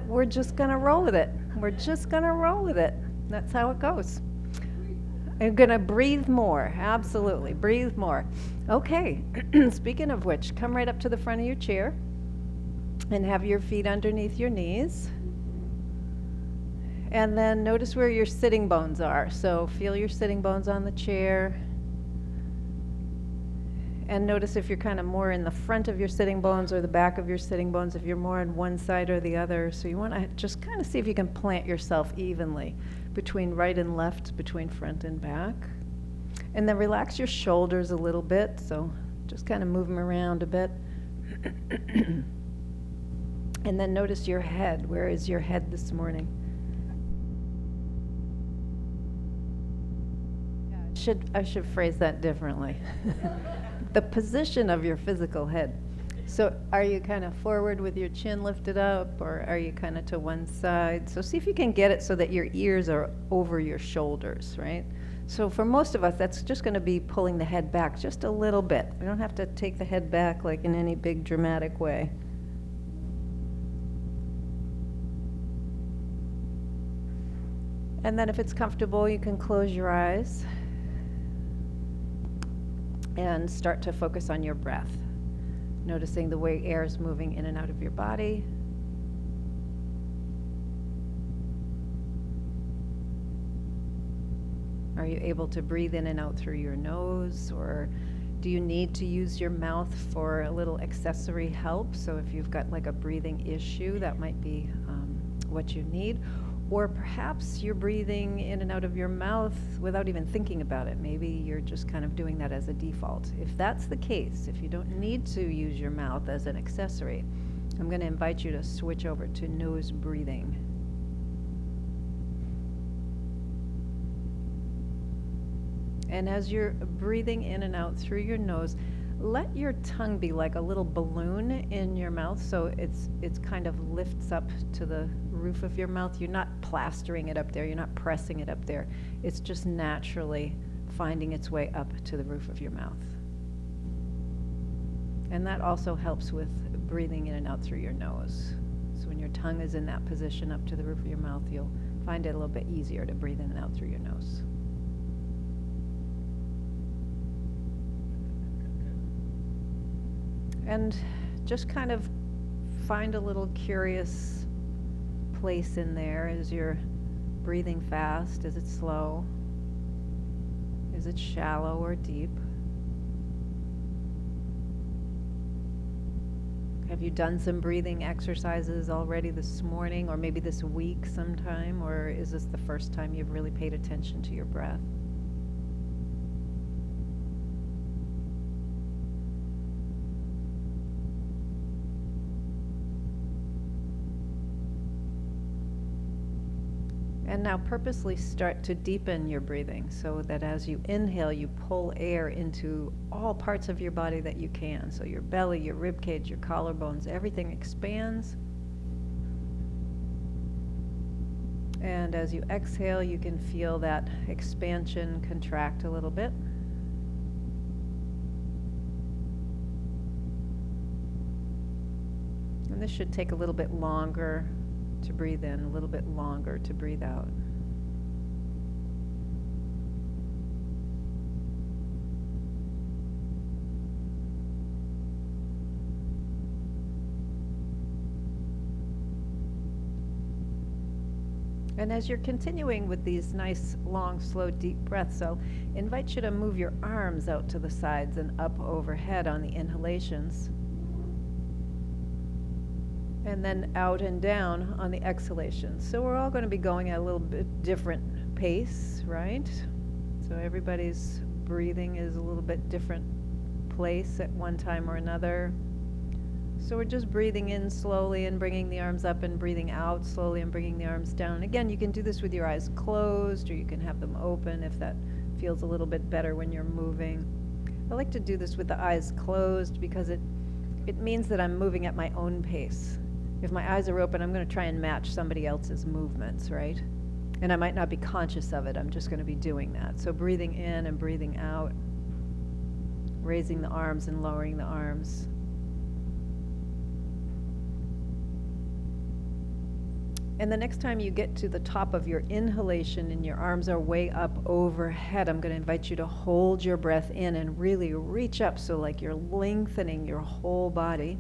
we're just gonna roll with it. We're just gonna roll with it. That's how it goes. I'm gonna breathe more. Absolutely, breathe more. Okay. Speaking of which, come right up to the front of your chair and have your feet underneath your knees. And then notice where your sitting bones are. So feel your sitting bones on the chair. And notice if you're kind of more in the front of your sitting bones or the back of your sitting bones, if you're more on one side or the other. So you want to just kind of see if you can plant yourself evenly between right and left, between front and back. And then relax your shoulders a little bit. So just kind of move them around a bit. And then notice your head. Where is your head this morning? I should phrase that differently. The position of your physical head. So are you kind of forward with your chin lifted up, or are you kind of to one side? So see if you can get it so that your ears are over your shoulders, right? So for most of us, that's just going to be pulling the head back just a little bit. We don't have to take the head back like in any big dramatic way. And then if it's comfortable, you can close your eyes and start to focus on your breath, noticing the way air is moving in and out of your body. Are you able to breathe in and out through your nose, or do you need to use your mouth for a little accessory help? So if you've got like a breathing issue, that might be what you need. Or perhaps you're breathing in and out of your mouth without even thinking about it. Maybe you're just kind of doing that as a default. If that's the case, if you don't need to use your mouth as an accessory, I'm going to invite you to switch over to nose breathing. And as you're breathing in and out through your nose, let your tongue be like a little balloon in your mouth, so it's kind of lifts up to the roof of your mouth. You're not plastering it up there, you're not pressing it up there. It's just naturally finding its way up to the roof of your mouth. And that also helps with breathing in and out through your nose. So when your tongue is in that position up to the roof of your mouth, you'll find it a little bit easier to breathe in and out through your nose. And just kind of find a little curious place in there as you're breathing fast. Is it slow? Is it shallow or deep? Have you done some breathing exercises already this morning, or maybe this week sometime, or is this the first time you've really paid attention to your breath? And now purposely start to deepen your breathing so that as you inhale, you pull air into all parts of your body that you can. So your belly, your rib cage, your collarbones, everything expands. And as you exhale, you can feel that expansion contract a little bit. And this should take a little bit longer to breathe in, a little bit longer to breathe out. And as you're continuing with these nice, long, slow, deep breaths, I'll invite you to move your arms out to the sides and up overhead on the inhalations. And then out and down on the exhalations. So we're all going to be going at a little bit different pace, right? So everybody's breathing is a little bit different place at one time or another. So we're just breathing in slowly and bringing the arms up, and breathing out slowly and bringing the arms down. Again, you can do this with your eyes closed, or you can have them open if that feels a little bit better when you're moving. I like to do this with the eyes closed because it means that I'm moving at my own pace. If my eyes are open, I'm going to try and match somebody else's movements, right? And I might not be conscious of it. I'm just going to be doing that. So breathing in and breathing out, raising the arms and lowering the arms. And the next time you get to the top of your inhalation and your arms are way up overhead, I'm going to invite you to hold your breath in and really reach up, so like you're lengthening your whole body.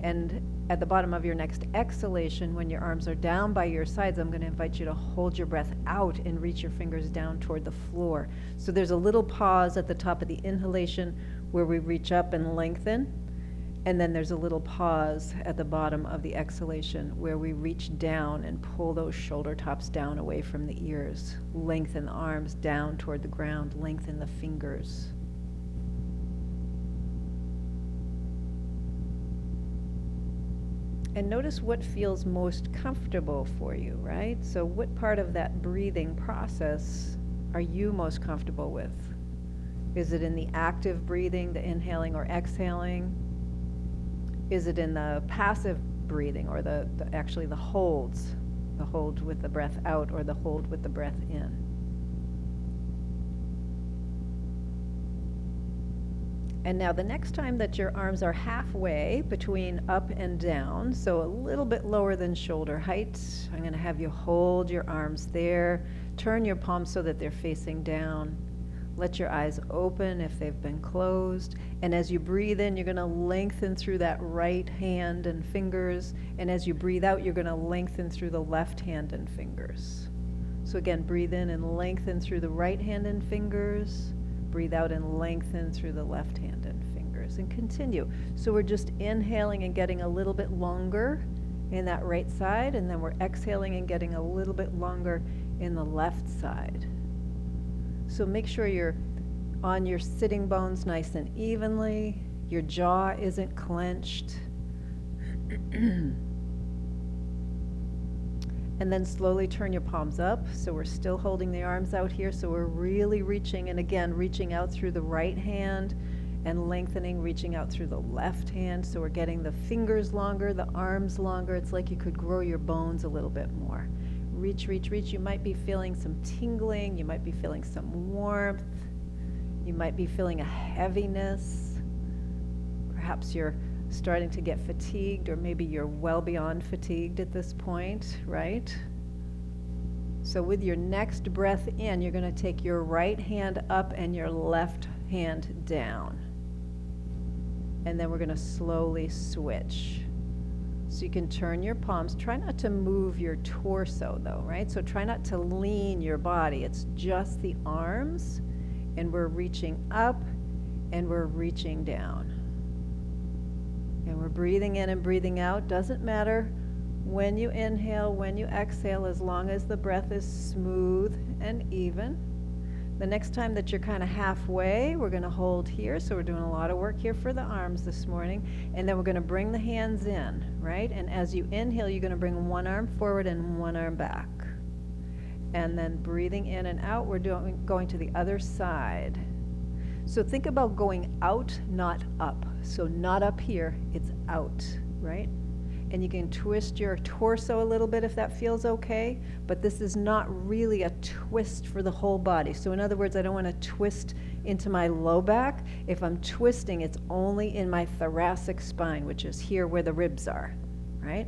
And at the bottom of your next exhalation, when your arms are down by your sides, I'm going to invite you to hold your breath out and reach your fingers down toward the floor. So there's a little pause at the top of the inhalation where we reach up and lengthen. And then there's a little pause at the bottom of the exhalation where we reach down and pull those shoulder tops down away from the ears. Lengthen the arms down toward the ground. Lengthen the fingers. And notice what feels most comfortable for you, right? So what part of that breathing process are you most comfortable with? Is it in the active breathing, the inhaling or exhaling? Is it in the passive breathing, or actually the holds, the hold with the breath out or the hold with the breath in? And now the next time that your arms are halfway between up and down, so a little bit lower than shoulder height, I'm going to have you hold your arms there. Turn your palms so that they're facing down. Let your eyes open if they've been closed. And as you breathe in, you're going to lengthen through that right hand and fingers. And as you breathe out, you're going to lengthen through the left hand and fingers. So again, breathe in and lengthen through the right hand and fingers. Breathe out and lengthen through the left hand and fingers. And continue. So we're just inhaling and getting a little bit longer in that right side. And then we're exhaling and getting a little bit longer in the left side. So make sure you're on your sitting bones nice and evenly. Your jaw isn't clenched. And then slowly turn your palms up. So we're still holding the arms out here. So we're really reaching, and again, reaching out through the right hand and lengthening, reaching out through the left hand. So we're getting the fingers longer, the arms longer. It's like you could grow your bones a little bit more. Reach, reach, reach. You might be feeling some tingling. You might be feeling some warmth. You might be feeling a heaviness. Perhaps you're starting to get fatigued, or maybe you're well beyond fatigued at this point, right? So with your next breath in, you're going to take your right hand up and your left hand down. And then we're going to slowly switch. So you can turn your palms. Try not to move your torso though, right? So try not to lean your body. It's just the arms, and we're reaching up and we're reaching down. And we're breathing in and breathing out. Doesn't matter when you inhale, when you exhale, as long as the breath is smooth and even. The next time that you're kind of halfway, we're going to hold here. So we're doing a lot of work here for the arms this morning. And then we're going to bring the hands in, right? And as you inhale, you're going to bring one arm forward and one arm back. And then breathing in and out, we're going to the other side. So think about going out, not up. So not up here, it's out, right? And you can twist your torso a little bit if that feels okay, but this is not really a twist for the whole body. So in other words, I don't want to twist into my low back. If I'm twisting, it's only in my thoracic spine, which is here where the ribs are, right?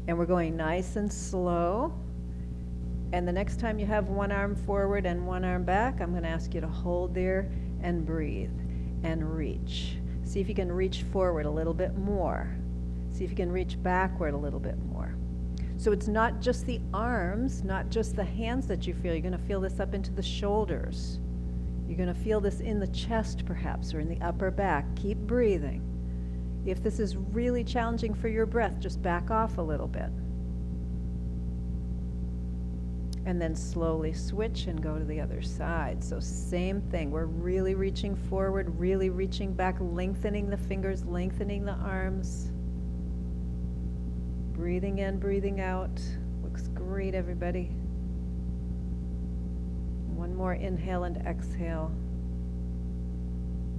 And we're going nice and slow. And the next time you have one arm forward and one arm back, I'm going to ask you to hold there and breathe and reach. See if you can reach forward a little bit more. See if you can reach backward a little bit more. So it's not just the arms, not just the hands that you feel. You're going to feel this up into the shoulders. You're going to feel this in the chest perhaps, or in the upper back. Keep breathing. If this is really challenging for your breath, just back off a little bit. And then slowly switch and go to the other side. So same thing. We're really reaching forward, really reaching back, lengthening the fingers, lengthening the arms. Breathing in, breathing out. Looks great, everybody. One more inhale and exhale.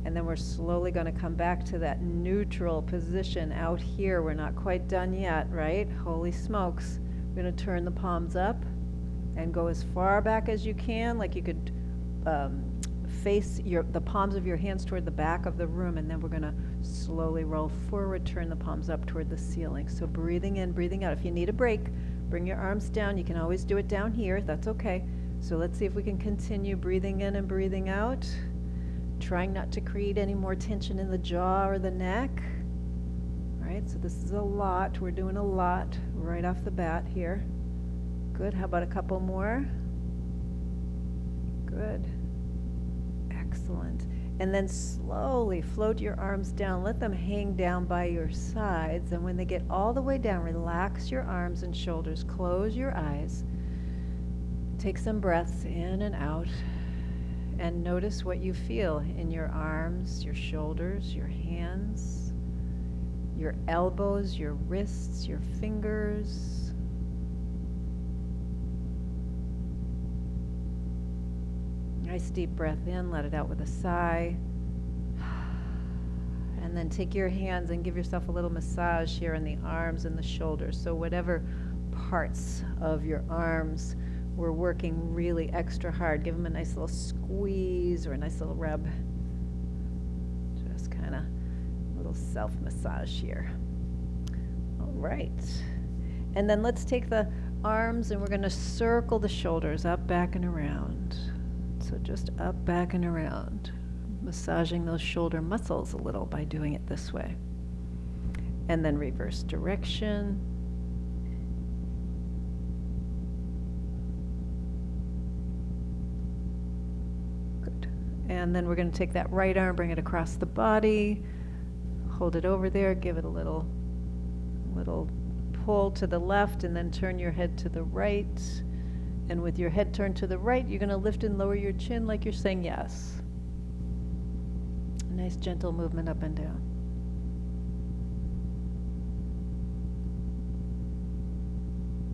And then we're slowly going to come back to that neutral position out here. We're not quite done yet, right? Holy smokes. We're going to turn the palms up and go as far back as you can, like you could face the palms of your hands toward the back of the room, and then we're going to slowly roll forward, turn the palms up toward the ceiling. So breathing in, breathing out. If you need a break, Bring your arms down. You can always do it down here. That's okay. So let's see if we can continue breathing in and breathing out. Trying not to create any more tension in the jaw or the neck. All right, so this is a lot. We're doing a lot right off the bat here. Good. How about a couple more? Good. Excellent. And then slowly float your arms down. Let them hang down by your sides. And when they get all the way down, relax your arms and shoulders. Close your eyes. Take some breaths in and out. And notice what you feel in your arms, your shoulders, your hands, your elbows, your wrists, your fingers. Nice deep breath in, let it out with a sigh. And then take your hands and give yourself a little massage here in the arms and the shoulders. So whatever parts of your arms were working really extra hard, give them a nice little squeeze or a nice little rub. Just kind of a little self-massage here. All right. And then let's take the arms and we're going to circle the shoulders up, back, and around. So just up, back, and around. Massaging those shoulder muscles a little by doing it this way. And then reverse direction. Good. And then we're going to take that right arm, bring it across the body, hold it over there, give it a little pull to the left, and then turn your head to the right. And with your head turned to the right, you're going to lift and lower your chin like you're saying yes. A nice gentle movement up and down.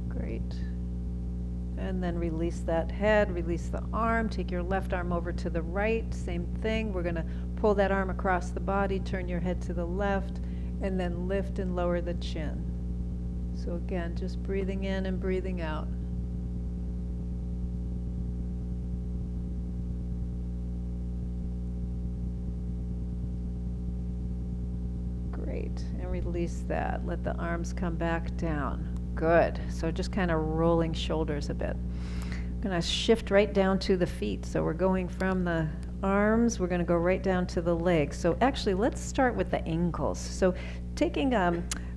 Great. And then release that head, release the arm, take your left arm over to the right, same thing. We're going to pull that arm across the body, turn your head to the left, and then lift and lower the chin. So again, just breathing in and breathing out. Great, and release that. Let the arms come back down. Good. So just kind of rolling shoulders a bit. I'm going to shift right down to the feet. So we're going from the arms, we're going to go right down to the legs. So actually, let's start with the ankles. So taking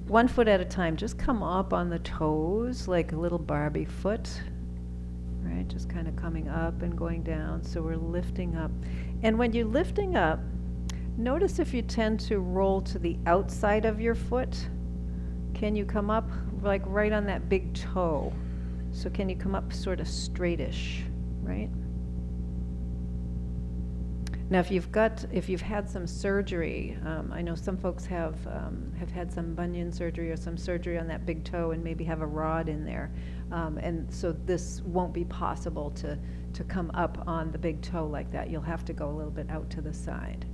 one foot at a time, just come up on the toes like a little Barbie foot. Right, just kind of coming up and going down. So we're lifting up. And when you're lifting up, notice if you tend to roll to the outside of your foot. Can you come up like right on that big toe? So can you come up sort of straightish, right? Now if you've had some surgery, I know some folks have had some bunion surgery or some surgery on that big toe and maybe have a rod in there. And so this won't be possible to come up on the big toe like that. You'll have to go a little bit out to the side.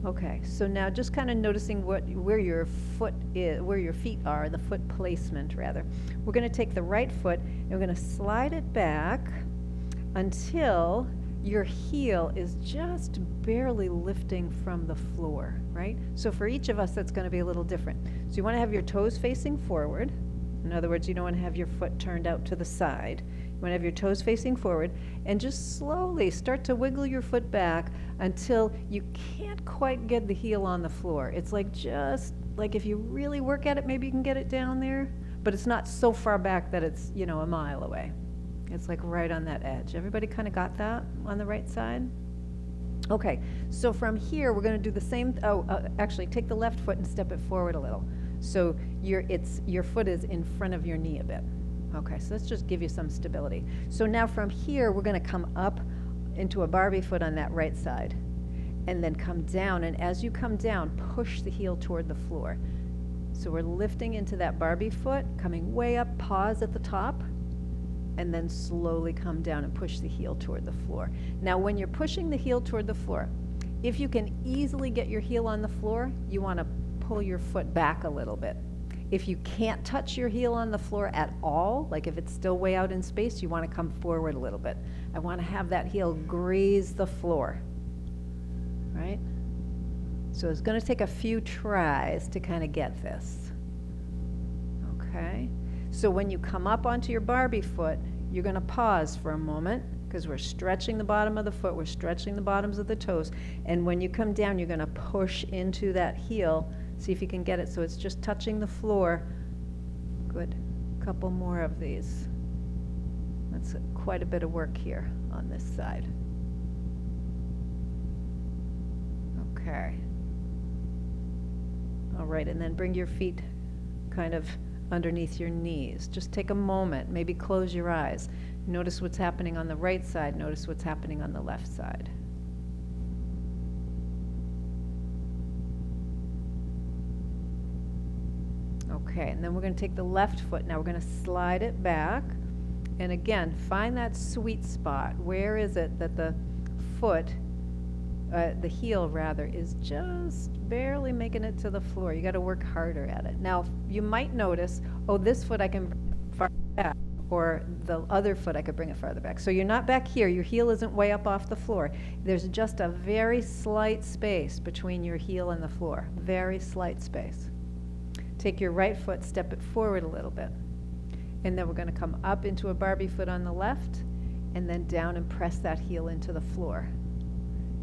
Okay, so now just kind of noticing where your foot is, where your feet are, the foot placement rather. We're going to take the right foot and we're going to slide it back until your heel is just barely lifting from the floor, right? So for each of us, that's going to be a little different. So you want to have your toes facing forward. In other words, you don't want to have your foot turned out to the side. You want to have your toes facing forward and just slowly start to wiggle your foot back until you can't quite get the heel on the floor. It's like just like if you really work at it, maybe you can get it down there, but it's not so far back that it's, a mile away. It's like right on that edge. Everybody kind of got that on the right side? Okay, so from here we're going to do the same. Actually, take the left foot and step it forward a little. So your foot is in front of your knee a bit. Okay, so let's just give you some stability. So now from here, we're going to come up into a Barbie foot on that right side, and then come down. And as you come down, push the heel toward the floor. So we're lifting into that Barbie foot, coming way up, pause at the top, and then slowly come down and push the heel toward the floor. Now, when you're pushing the heel toward the floor, if you can easily get your heel on the floor, you want to pull your foot back a little bit. If you can't touch your heel on the floor at all, like if it's still way out in space, you want to come forward a little bit. I want to have that heel graze the floor, right? So it's going to take a few tries to kind of get this. Okay, So when you come up onto your Barbie foot, you're going to pause for a moment because we're stretching the bottom of the foot, we're stretching the bottoms of the toes, and when you come down, you're going to push into that heel. See if you can get it so it's just touching the floor. Good. Couple more of these. That's quite a bit of work here on this side. Okay. All right, and then bring your feet kind of underneath your knees. Just take a moment, maybe close your eyes. Notice what's happening on the right side, notice what's happening on the left side. Okay, and then we're going to take the left foot. Now we're going to slide it back. And again, find that sweet spot. Where is it that the foot, the heel rather, is just barely making it to the floor? You got to work harder at it. Now, you might notice, oh, this foot I can bring it farther back, or the other foot I could bring it farther back. So you're not back here. Your heel isn't way up off the floor. There's just a very slight space between your heel and the floor. Very slight space. Take your right foot, step it forward a little bit. And then we're going to come up into a Barbie foot on the left, and then down and press that heel into the floor.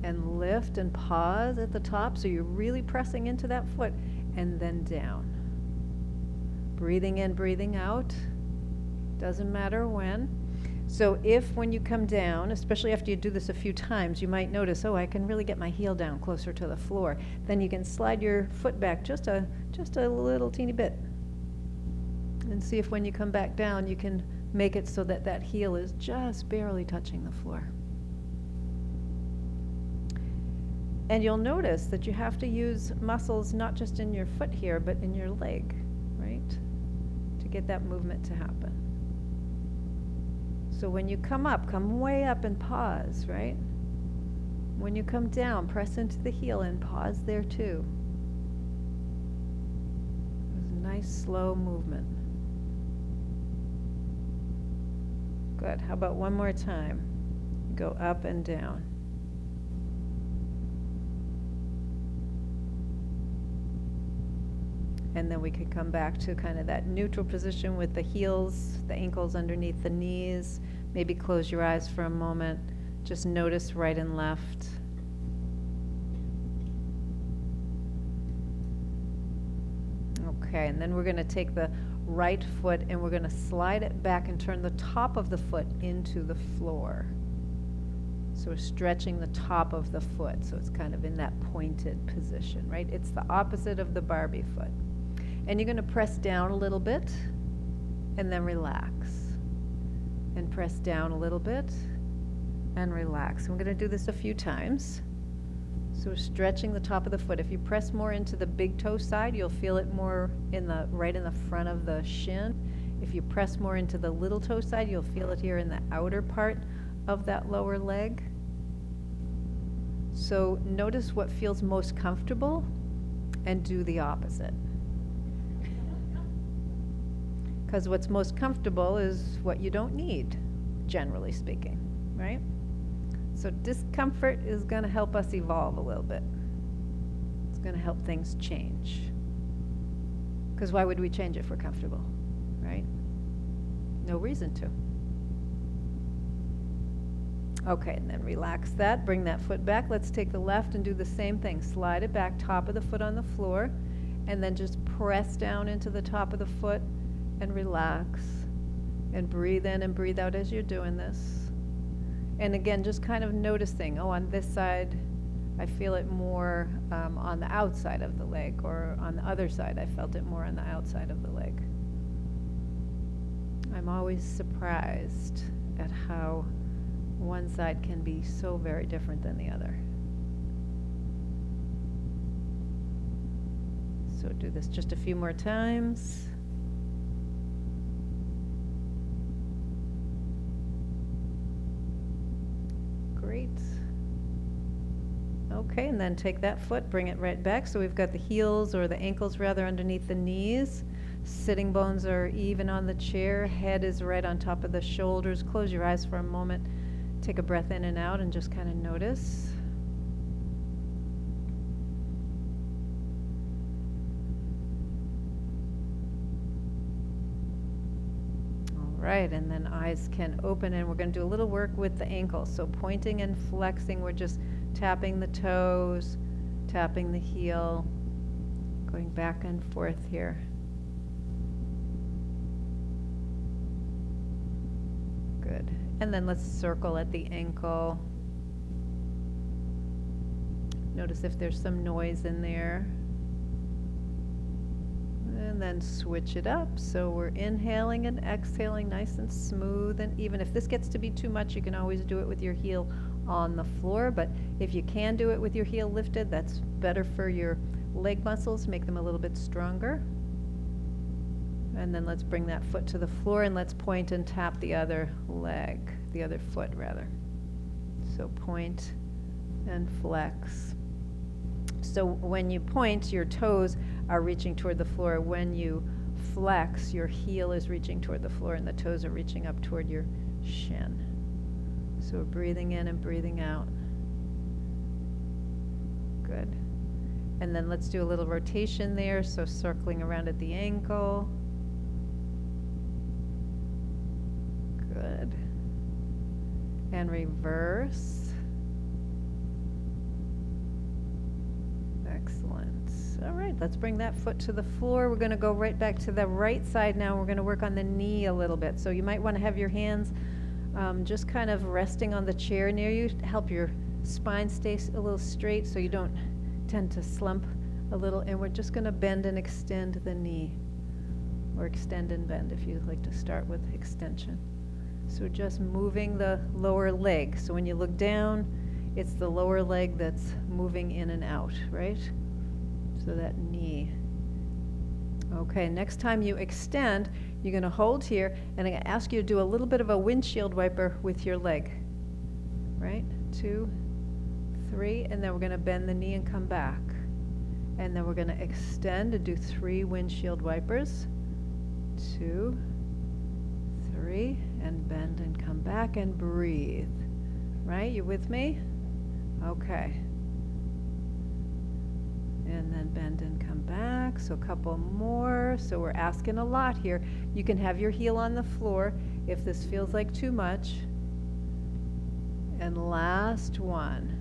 And lift and pause at the top, so you're really pressing into that foot, and then down. Breathing in, breathing out. Doesn't matter when. So if when you come down, especially after you do this a few times, you might notice, oh, I can really get my heel down closer to the floor. Then you can slide your foot back just a little teeny bit. And see if when you come back down, you can make it so that that heel is just barely touching the floor. And you'll notice that you have to use muscles not just in your foot here, but in your leg, right? To get that movement to happen. So when you come up, come way up and pause, right? When you come down, press into the heel and pause there too. It's a nice slow movement. Good. How about one more time? Go up and down. And then we can come back to kind of that neutral position with the heels, the ankles underneath the knees. Maybe close your eyes for a moment. Just notice right and left. Okay, and then we're going to take the right foot and we're going to slide it back and turn the top of the foot into the floor. So we're stretching the top of the foot, so it's kind of in that pointed position, right? It's the opposite of the Barbie foot. And you're going to press down a little bit and then relax. And press down a little bit and relax. And we're going to do this a few times. So we're stretching the top of the foot. If you press more into the big toe side, you'll feel it more right in the front of the shin. If you press more into the little toe side, you'll feel it here in the outer part of that lower leg. So notice what feels most comfortable and do the opposite. Because what's most comfortable is what you don't need, generally speaking, right? So discomfort is going to help us evolve a little bit. It's going to help things change. Because why would we change if we're comfortable, right? No reason to. Okay, and then relax that, bring that foot back. Let's take the left and do the same thing. Slide it back, top of the foot on the floor, and then just press down into the top of the foot and relax. And breathe in and breathe out as you're doing this. And again, just kind of noticing, oh, on this side, I feel it more on the outside of the leg, or on the other side, I felt it more on the outside of the leg. I'm always surprised at how one side can be so very different than the other. So do this just a few more times. Great. Okay, and then take that foot, bring it right back. So we've got the heels, or the ankles rather, underneath the knees. Sitting bones are even on the chair. Head is right on top of the shoulders. Close your eyes for a moment. Take a breath in and out and just kind of notice. right, and then eyes can open, and we're going to do a little work with the ankles. So pointing and flexing, we're just tapping the toes, tapping the heel, going back and forth here. Good. And then let's circle at the ankle. Notice if there's some noise in there. And then switch it up. So we're inhaling and exhaling nice and smooth. And even if this gets to be too much, you can always do it with your heel on the floor. But if you can do it with your heel lifted, that's better for your leg muscles, make them a little bit stronger. And then let's bring that foot to the floor and let's point and tap the other leg, the other foot rather. So point and flex. So when you point, your toes are reaching toward the floor. When you flex, your heel is reaching toward the floor and the toes are reaching up toward your shin. So we're breathing in and breathing out. Good. And then let's do a little rotation there. So circling around at the ankle. Good. And reverse. Excellent. All right, let's bring that foot to the floor. We're going to go right back to the right side now. We're going to work on the knee a little bit. So you might want to have your hands just kind of resting on the chair near you to help your spine stay a little straight so you don't tend to slump a little. And we're just going to bend and extend the knee, or extend and bend if you'd like to start with extension. So just moving the lower leg. So when you look down, it's the lower leg that's moving in and out, right? So that knee. Okay, next time you extend, you're going to hold here, and I'm going to ask you to do a little bit of a windshield wiper with your leg. Right? 2, 3, and then we're going to bend the knee and come back. And then we're going to extend and do 3 windshield wipers. 2, 3, and bend and come back and breathe. Right? You with me? Okay. And then bend and come back. So a couple more. So we're asking a lot here. You can have your heel on the floor if this feels like too much. And last one.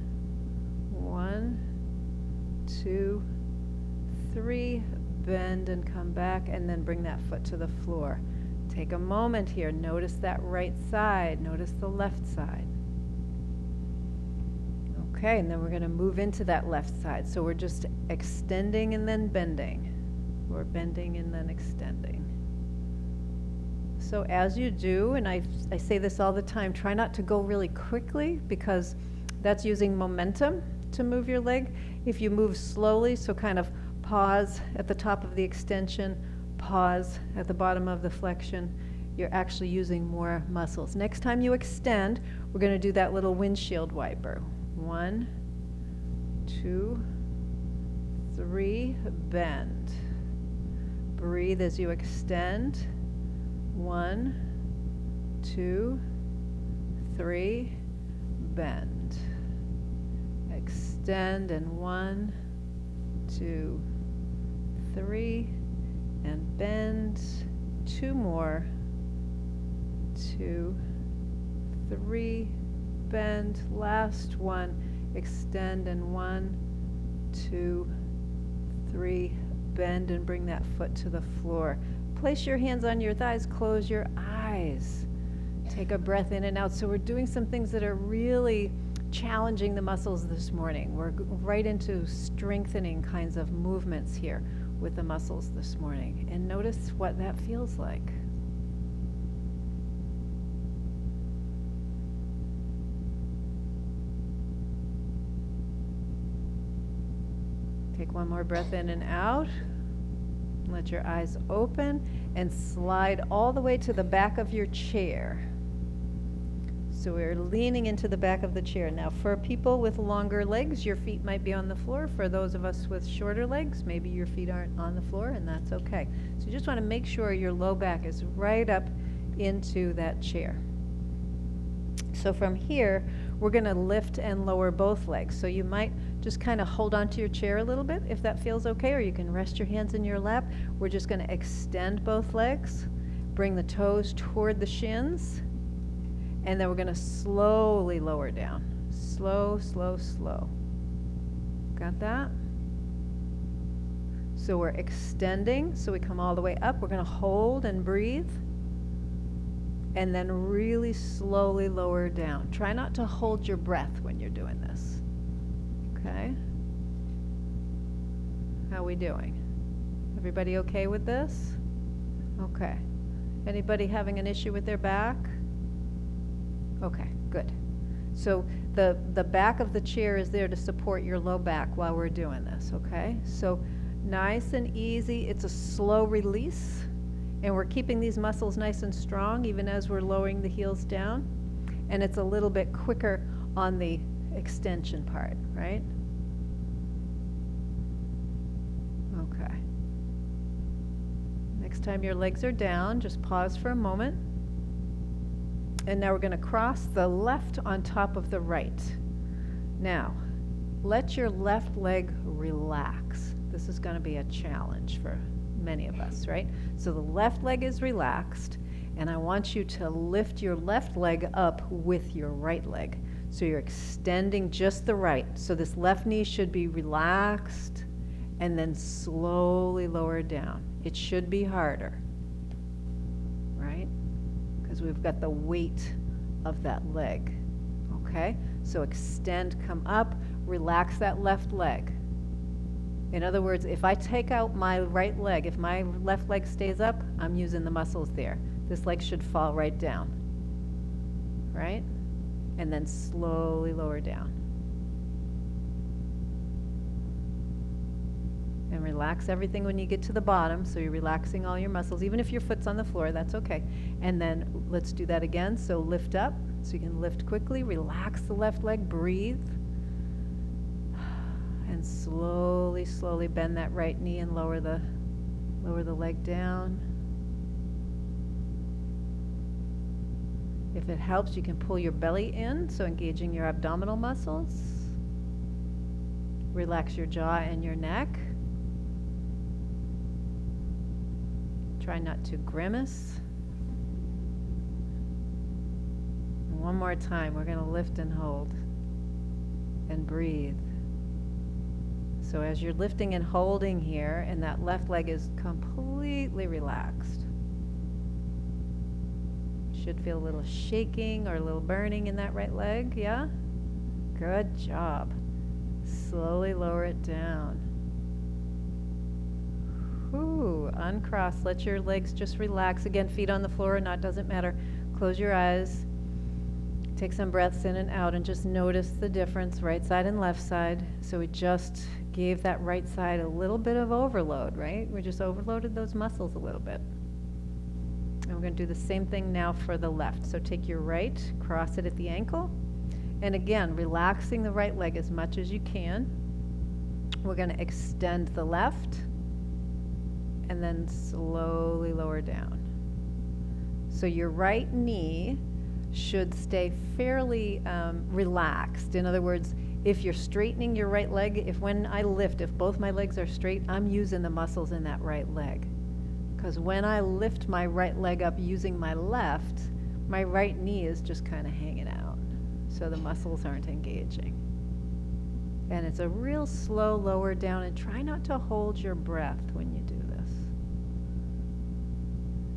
1, 2, 3. Bend and come back, and then bring that foot to the floor. Take a moment here. Notice that right side. Notice the left side. Okay, and then we're going to move into that left side. So we're just extending and then bending, or bending and then extending. So as you do, and I say this all the time, try not to go really quickly because that's using momentum to move your leg. If you move slowly, so kind of pause at the top of the extension, pause at the bottom of the flexion, you're actually using more muscles. Next time you extend, we're going to do that little windshield wiper. 1, 2, 3, bend. Breathe as you extend. 1, 2, 3, bend. Extend, and 1, 2, 3, and bend. 2 more. 2, 3, bend. Last one. Extend, and 1, 2, 3, bend, and bring that foot to the floor. Place your hands on your thighs, close your eyes. Take a breath in and out. So we're doing some things that are really challenging the muscles this morning. We're right into strengthening kinds of movements here with the muscles this morning. And notice what that feels like. Take one more breath in and out. Let your eyes open and slide all the way to the back of your chair. So we're leaning into the back of the chair. Now for people with longer legs, your feet might be on the floor. For those of us with shorter legs, maybe your feet aren't on the floor, and that's okay. So you just want to make sure your low back is right up into that chair. So from here, we're going to lift and lower both legs. So you might just kind of hold onto your chair a little bit if that feels okay, or you can rest your hands in your lap. We're just going to extend both legs, bring the toes toward the shins, and then we're going to slowly lower down. Slow, slow, slow. Got that? So we're extending, so we come all the way up. We're going to hold and breathe, and then really slowly lower down. Try not to hold your breath when you're doing this. Okay? How we doing? Everybody okay with this? Okay. Anybody having an issue with their back? Okay, good. So the back of the chair is there to support your low back while we're doing this, okay? So nice and easy. It's a slow release, and we're keeping these muscles nice and strong even as we're lowering the heels down. And it's a little bit quicker on the extension part, right? Okay. Next time your legs are down, just pause for a moment. And now we're going to cross the left on top of the right. Now, let your left leg relax. This is going to be a challenge for many of us, right? So the left leg is relaxed, and I want you to lift your left leg up with your right leg. So you're extending just the right. So this left knee should be relaxed and then slowly lower down. It should be harder, right? Because we've got the weight of that leg, okay? So extend, come up, relax that left leg. In other words, if I take out my right leg, if my left leg stays up, I'm using the muscles there. This leg should fall right down, right? And then slowly lower down. And relax everything when you get to the bottom, so you're relaxing all your muscles. Even if your foot's on the floor, that's okay. And then let's do that again. So lift up, so you can lift quickly. Relax the left leg, breathe. And slowly, slowly bend that right knee and lower the leg down. If it helps, you can pull your belly in, so engaging your abdominal muscles. Relax your jaw and your neck. Try not to grimace. And one more time, we're going to lift and hold and breathe. So as you're lifting and holding here, and that left leg is completely relaxed. Should feel a little shaking or a little burning in that right leg, yeah? Good job. Slowly lower it down. Whew, uncross, let your legs just relax. Again, feet on the floor or not, doesn't matter. Close your eyes. Take some breaths in and out and just notice the difference, right side and left side. So we just gave that right side a little bit of overload, right? We just overloaded those muscles a little bit. And we're going to do the same thing now for the left. So take your right, cross it at the ankle. And again, relaxing the right leg as much as you can. We're going to extend the left and then slowly lower down. So your right knee should stay fairly relaxed. In other words, if you're straightening your right leg, if when I lift, if both my legs are straight, I'm using the muscles in that right leg. Because when I lift my right leg up using my left, my right knee is just kind of hanging out. So the muscles aren't engaging. And it's a real slow lower down, and try not to hold your breath when you do this.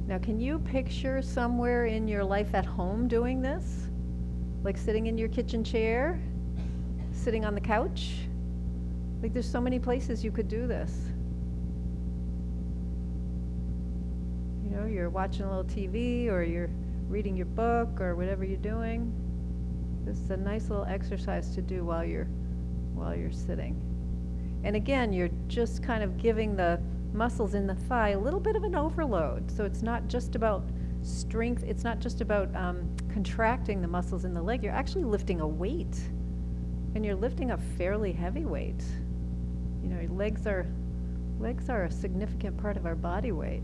Now, can you picture somewhere in your life at home doing this? Like sitting in your kitchen chair, sitting on the couch? Like there's so many places you could do this. You know, you're watching a little TV or you're reading your book or whatever you're doing. This is a nice little exercise to do while you're sitting. And again, you're just kind of giving the muscles in the thigh a little bit of an overload. So it's not just about strength, it's not just about contracting the muscles in the leg. You're actually lifting a weight. And you're lifting a fairly heavy weight. You know, legs are a significant part of our body weight.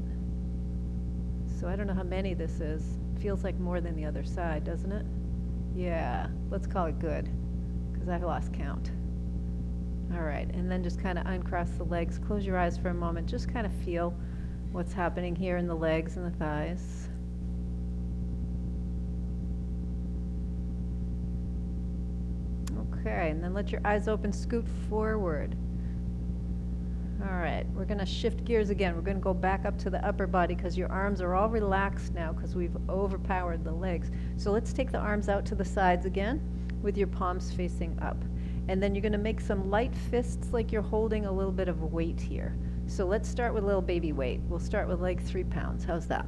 So I don't know how many this is. Feels like more than the other side, doesn't it? Yeah, let's call it good, because I've lost count. All right, and then just kind of uncross the legs. Close your eyes for a moment. Just kind of feel what's happening here in the legs and the thighs. Okay, and then let your eyes open, scoot forward. All right, we're going to shift gears again. We're going to go back up to the upper body because your arms are all relaxed now because we've overpowered the legs. So let's take the arms out to the sides again with your palms facing up. And then you're going to make some light fists like you're holding a little bit of weight here. So let's start with a little baby weight. We'll start with like 3 pounds. How's that?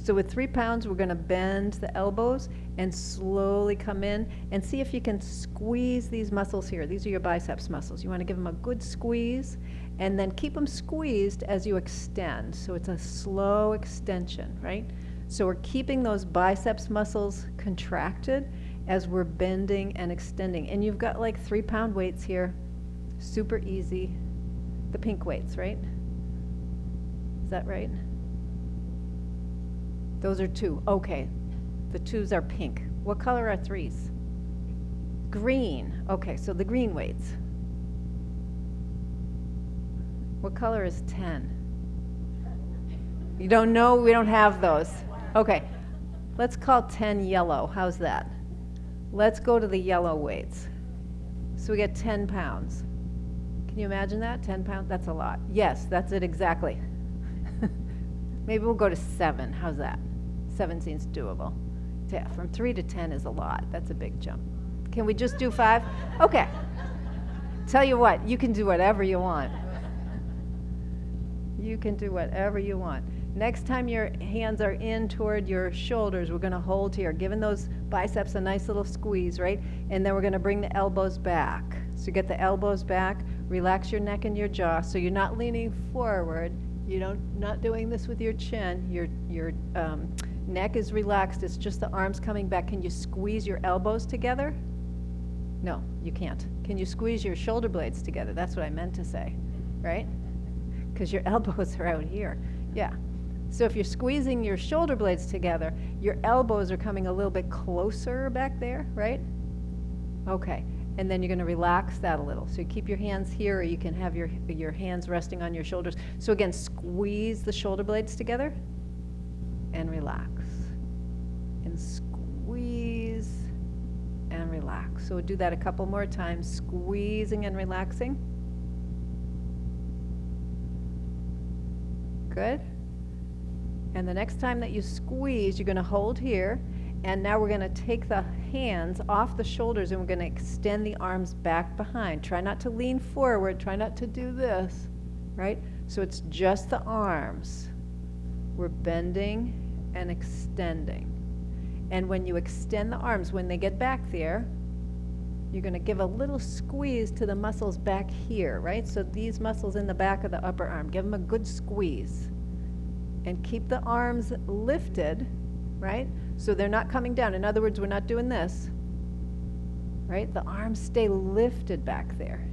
So with 3 pounds, we're going to bend the elbows and slowly come in and see if you can squeeze these muscles here. These are your biceps muscles. You want to give them a good squeeze and then keep them squeezed as you extend. So it's a slow extension, right? So we're keeping those biceps muscles contracted as we're bending and extending. And you've got like 3 pound weights here. Super easy. The pink weights, right? Is that right? Those are 2. Okay. The 2s are pink. What color are 3s? Green. Okay, so the green weights. What color is 10? You don't know? We don't have those. Okay. Let's call 10 yellow. How's that? Let's go to the yellow weights. So we get 10 pounds. Can you imagine that? 10 pounds? That's a lot. Yes, that's it exactly. Maybe we'll go to 7. How's that? 7 seems doable. Yeah, from 3 to 10 is a lot. That's a big jump. Can we just do 5? Okay. Tell you what, you can do whatever you want. You can do whatever you want. Next time your hands are in toward your shoulders, we're going to hold here, giving those biceps a nice little squeeze, right? And then we're going to bring the elbows back. So you get the elbows back, relax your neck and your jaw so you're not leaning forward. You're not doing this with your chin. Your neck is relaxed. It's just the arms coming back. Can you squeeze your elbows together? No, you can't. Can you squeeze your shoulder blades together? That's what I meant to say, right? Because your elbows are out here. Yeah. So if you're squeezing your shoulder blades together, your elbows are coming a little bit closer back there, right? Okay. And then you're going to relax that a little. So you keep your hands here, or you can have your hands resting on your shoulders. So again, squeeze the shoulder blades together and relax. And squeeze and relax. So we'll do that a couple more times, squeezing and relaxing. Good. And the next time that you squeeze, you're going to hold here. And now we're going to take the hands off the shoulders and we're going to extend the arms back behind. Try not to lean forward. Try not to do this, right? So it's just the arms. We're bending and extending. And when you extend the arms, when they get back there, you're going to give a little squeeze to the muscles back here, right? So these muscles in the back of the upper arm, give them a good squeeze. And keep the arms lifted, right? So they're not coming down. In other words, we're not doing this, right? The arms stay lifted back there.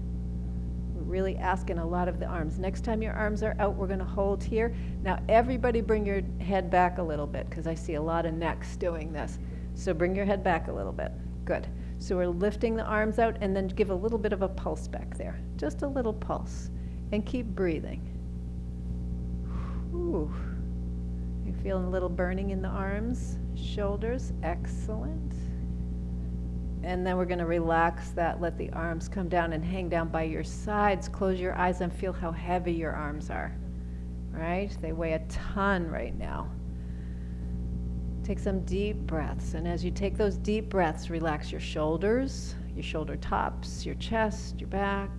We're really asking a lot of the arms. Next time your arms are out, we're going to hold here. Now, everybody bring your head back a little bit because I see a lot of necks doing this. So bring your head back a little bit. Good. So we're lifting the arms out and then give a little bit of a pulse back there. Just a little pulse. And keep breathing. Whew. You're feeling a little burning in the arms, shoulders. Excellent. And then we're going to relax that. Let the arms come down and hang down by your sides. Close your eyes and feel how heavy your arms are. Right? They weigh a ton right now. Take some deep breaths. And as you take those deep breaths, relax your shoulders, your shoulder tops, your chest, your back.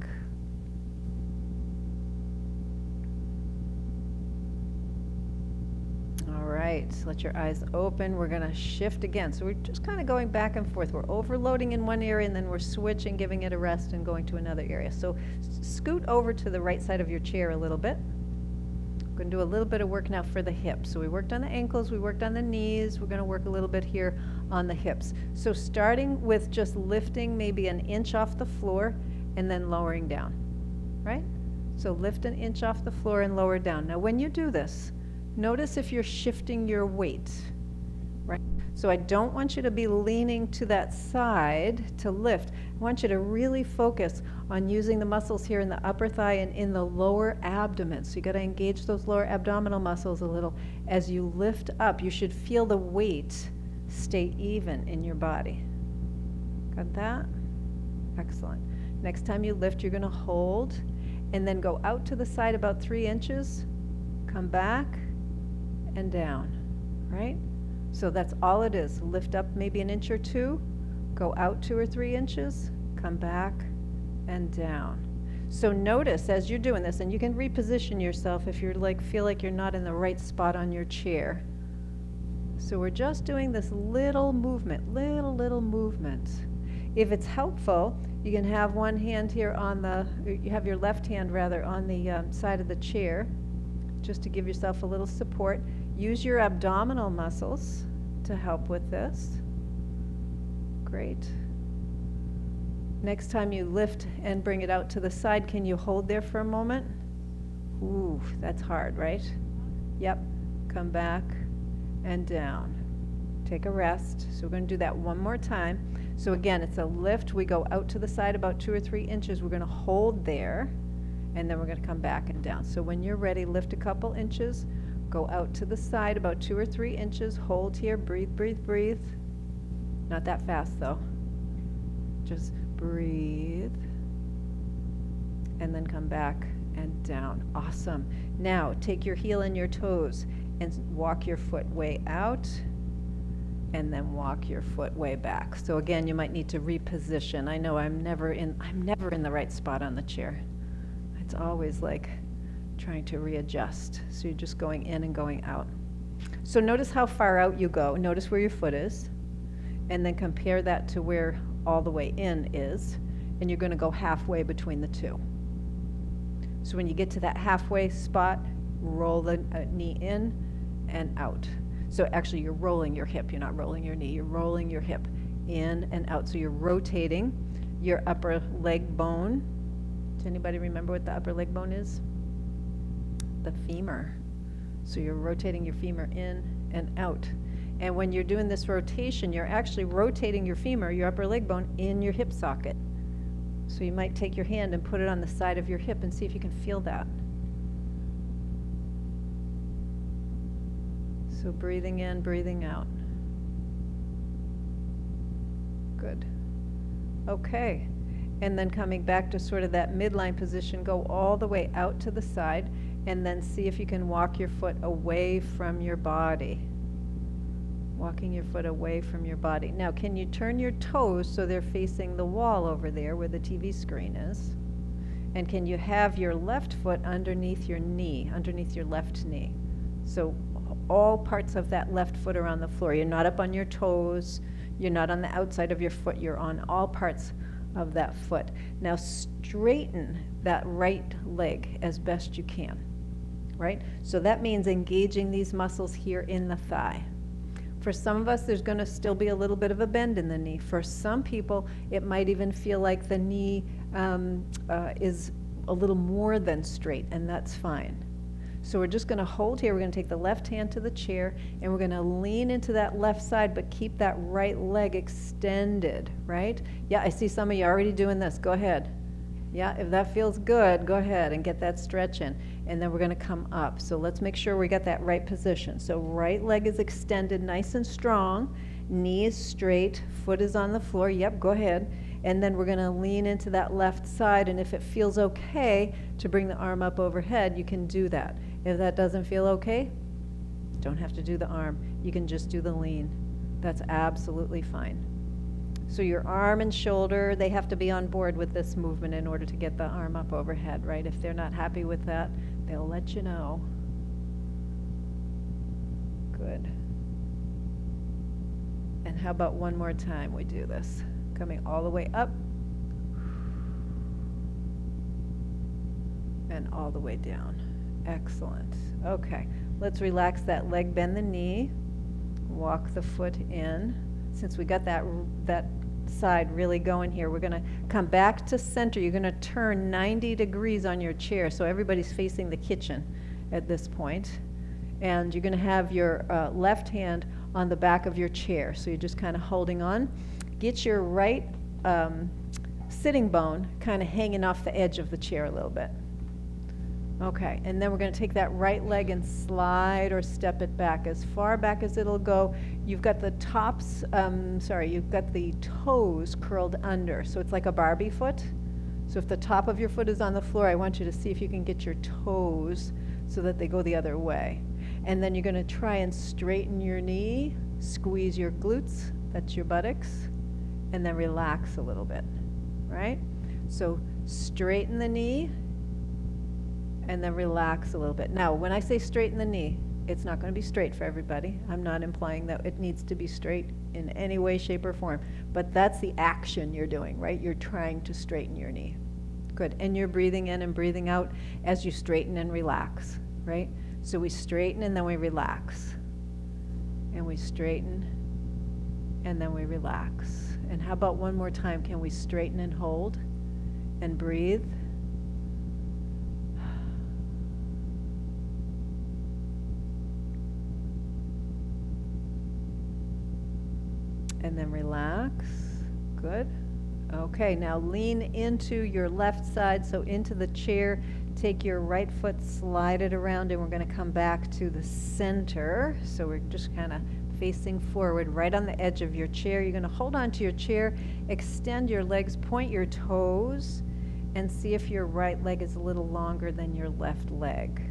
Right, so let your eyes open. We're going to shift again. So we're just kind of going back and forth. We're overloading in one area and then we're switching, giving it a rest and going to another area. So scoot over to the right side of your chair a little bit. We're going to do a little bit of work now for the hips. So we worked on the ankles, we worked on the knees. We're going to work a little bit here on the hips. So starting with just lifting maybe an inch off the floor and then lowering down, right? So lift an inch off the floor and lower down. Now when you do this, notice if you're shifting your weight, right? So I don't want you to be leaning to that side to lift. I want you to really focus on using the muscles here in the upper thigh and in the lower abdomen. So you got to engage those lower abdominal muscles a little. As you lift up, you should feel the weight stay even in your body. Got that? Excellent. Next time you lift, you're going to hold and then go out to the side about 3 inches, come back and down, right? So that's all it is. Lift up maybe an inch or two, go out 2 or 3 inches, come back and down. So notice as you're doing this, and you can reposition yourself if you're feel like you're not in the right spot on your chair. So we're just doing this little movement, little movement. If it's helpful, you can have one hand here you have your left hand rather on the side of the chair, just to give yourself a little support. Use your abdominal muscles to help with this. Great. Next time you lift and bring it out to the side, can you hold there for a moment? Ooh, that's hard, right? Yep. Come back and down. Take a rest. So we're going to do that one more time. So again, it's a lift. We go out to the side about 2 or 3 inches. We're going to hold there, and then we're going to come back and down. So when you're ready, lift a couple inches, go out to the side about 2 or 3 inches, hold here, breathe, breathe, breathe. Not that fast though. Just breathe, and then come back and down. Awesome. Now take your heel and your toes and walk your foot way out, and then walk your foot way back. So again, you might need to reposition. I know I'm never in the right spot on the chair. It's always like trying to readjust. So you're just going in and going out. So notice how far out you go. Notice where your foot is, and then compare that to where all the way in is, and you're going to go halfway between the two. So when you get to that halfway spot, roll the knee in and out. So actually you're rolling your hip, you're not rolling your knee, you're rolling your hip in and out. So you're rotating your upper leg bone. Does anybody remember what the upper leg bone is? The femur. So you're rotating your femur in and out. And when you're doing this rotation, you're actually rotating your femur, your upper leg bone, in your hip socket. So you might take your hand and put it on the side of your hip and see if you can feel that. So breathing in, breathing out. Good. Okay. And then coming back to sort of that midline position, go all the way out to the side, and then see if you can walk your foot away from your body. Walking your foot away from your body. Now, can you turn your toes so they're facing the wall over there where the TV screen is? And can you have your left foot underneath your knee, underneath your left knee? So all parts of that left foot are on the floor. You're not up on your toes. You're not on the outside of your foot. You're on all parts of that foot. Now straighten that right leg as best you can, right? So that means engaging these muscles here in the thigh. For some of us, there's going to still be a little bit of a bend in the knee. For some people, it might even feel like the knee is a little more than straight, and that's fine. So we're just going to hold here. We're going to take the left hand to the chair, and we're going to lean into that left side, but keep that right leg extended, right? Yeah, I see some of you already doing this. Go ahead. Yeah, if that feels good, go ahead and get that stretch in. And then we're going to come up. So let's make sure we got that right position. So right leg is extended nice and strong. Knee is straight. Foot is on the floor. Yep, go ahead. And then we're going to lean into that left side. And if it feels okay to bring the arm up overhead, you can do that. If that doesn't feel okay, don't have to do the arm. You can just do the lean. That's absolutely fine. So your arm and shoulder, they have to be on board with this movement in order to get the arm up overhead, right? If they're not happy with that, they'll let you know. Good. And how about one more time we do this? Coming all the way up and all the way down. Excellent. Okay, let's relax that leg, bend the knee, walk the foot in. Since we got that side really going here, we're going to come back to center. You're going to turn 90 degrees on your chair, so everybody's facing the kitchen at this point. And you're going to have your left hand on the back of your chair, so you're just kind of holding on. Get your right sitting bone kind of hanging off the edge of the chair a little bit. Okay, and then we're going to take that right leg and slide or step it back as far back as it'll go. You've got the you've got the toes curled under, so it's like a Barbie foot. So if the top of your foot is on the floor, I want you to see if you can get your toes so that they go the other way. And then you're going to try and straighten your knee, squeeze your glutes, that's your buttocks, and then relax a little bit, right? So straighten the knee, and then relax a little bit. Now, when I say straighten the knee, it's not going to be straight for everybody. I'm not implying that it needs to be straight in any way, shape, or form. But that's the action you're doing, right? You're trying to straighten your knee. Good. And you're breathing in and breathing out as you straighten and relax, right? So we straighten and then we relax. And we straighten and then we relax. And how about one more time? Can we straighten and hold and breathe? And then relax. Good. Okay, now lean into your left side, so into the chair. Take your right foot, slide it around, and we're going to come back to the center. So we're just kind of facing forward, right on the edge of your chair. You're going to hold on to your chair, extend your legs, point your toes, and see if your right leg is a little longer than your left leg.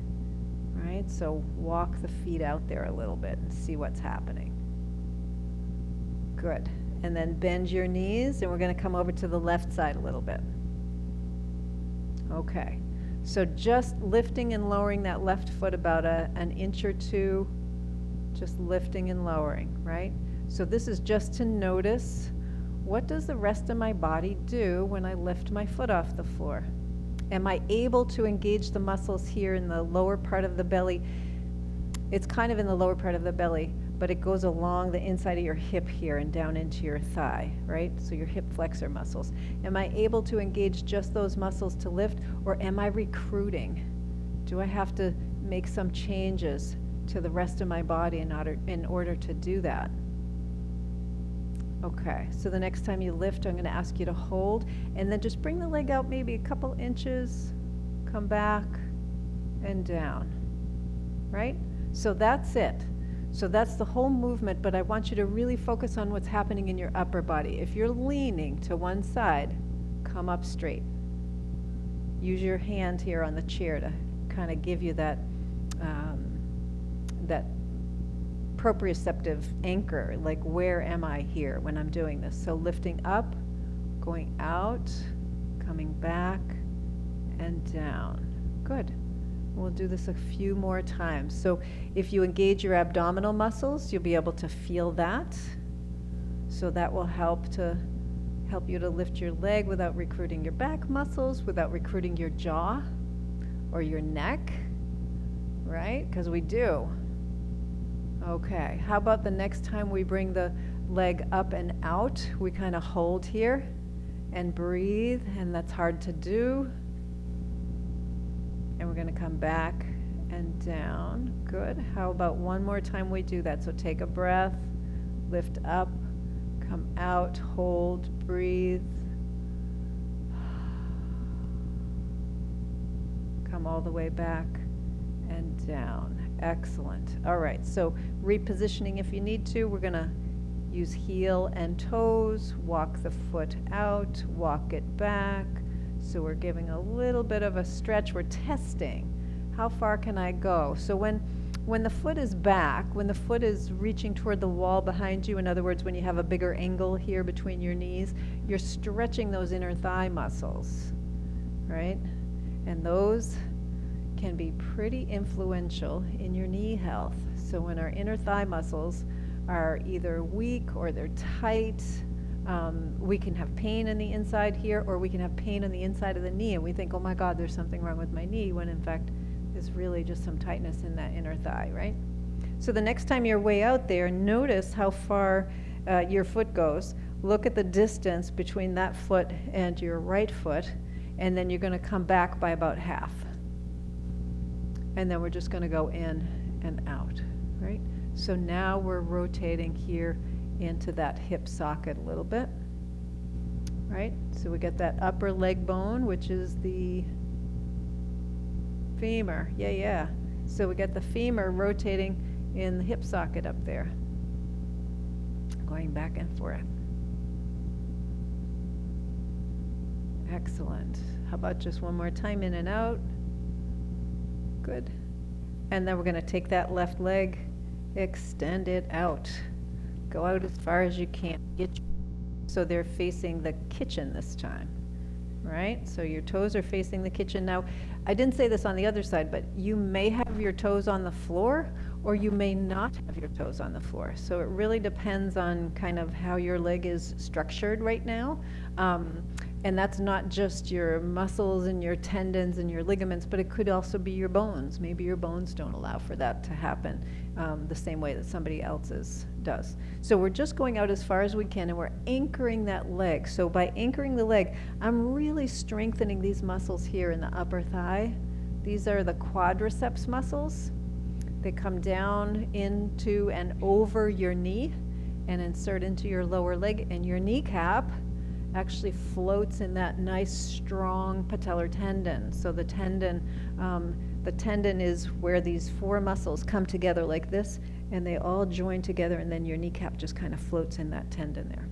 Right? So walk the feet out there a little bit and see what's happening. Good. And then bend your knees, and we're going to come over to the left side a little bit. Okay. So just lifting and lowering that left foot about an inch or two, just lifting and lowering, right? So this is just to notice, what does the rest of my body do when I lift my foot off the floor? Am I able to engage the muscles here in the lower part of the belly? It's kind of in the lower part of the belly, but it goes along the inside of your hip here and down into your thigh, right? So your hip flexor muscles. Am I able to engage just those muscles to lift, or am I recruiting? Do I have to make some changes to the rest of my body in order to do that? Okay, so the next time you lift, I'm going to ask you to hold, and then just bring the leg out maybe a couple inches, come back, and down, right? So that's it. So that's the whole movement, but I want you to really focus on what's happening in your upper body. If you're leaning to one side, come up straight. Use your hand here on the chair to kind of give you that that proprioceptive anchor, like where am I here when I'm doing this? So lifting up, going out, coming back, and down. Good. We'll do this a few more times. So if you engage your abdominal muscles, you'll be able to feel that. So that will help you to lift your leg without recruiting your back muscles, without recruiting your jaw or your neck, right? Because we do. Okay, how about the next time we bring the leg up and out, we kind of hold here and breathe, and that's hard to do. And we're going to come back and down. Good. How about one more time we do that? So take a breath, lift up, come out, hold, breathe. Come all the way back and down. Excellent. All right, so repositioning if you need to. We're going to use heel and toes, walk the foot out, walk it back. So we're giving a little bit of a stretch. We're testing how far can I go. So when the foot is back, when the foot is reaching toward the wall behind you, in other words, when you have a bigger angle here between your knees, you're stretching those inner thigh muscles, right? And those can be pretty influential in your knee health. So when our inner thigh muscles are either weak or they're tight, we can have pain in the inside here, or we can have pain on the inside of the knee, and we think, oh my God, there's something wrong with my knee, when in fact there's really just some tightness in that inner thigh, right? So the next time you're way out there, notice how far your foot goes. Look at the distance between that foot and your right foot, and then you're going to come back by about half. And then we're just going to go in and out, right? So now we're rotating here into that hip socket a little bit, right? So we get that upper leg bone, which is the Femur, yeah, yeah. So we got the femur rotating in the hip socket up there, going back and forth. Excellent. How about just one more time, in and out? Good. And then we're going to take that left leg, extend it out. Go out as far as you can. So they're facing the kitchen this time, right? So your toes are facing the kitchen. Now, I didn't say this on the other side, but you may have your toes on the floor, or you may not have your toes on the floor. So it really depends on kind of how your leg is structured right now. And that's not just your muscles and your tendons and your ligaments, but it could also be your bones. Maybe your bones don't allow for that to happen the same way that somebody else's does. So we're just going out as far as we can, and we're anchoring that leg. So by anchoring the leg, I'm really strengthening these muscles here in the upper thigh. These are the quadriceps muscles. They come down into and over your knee and insert into your lower leg, and your kneecap actually floats in that nice strong patellar tendon. So the tendon is where these four muscles come together like this, and they all join together, and then your kneecap just kind of floats in that tendon there.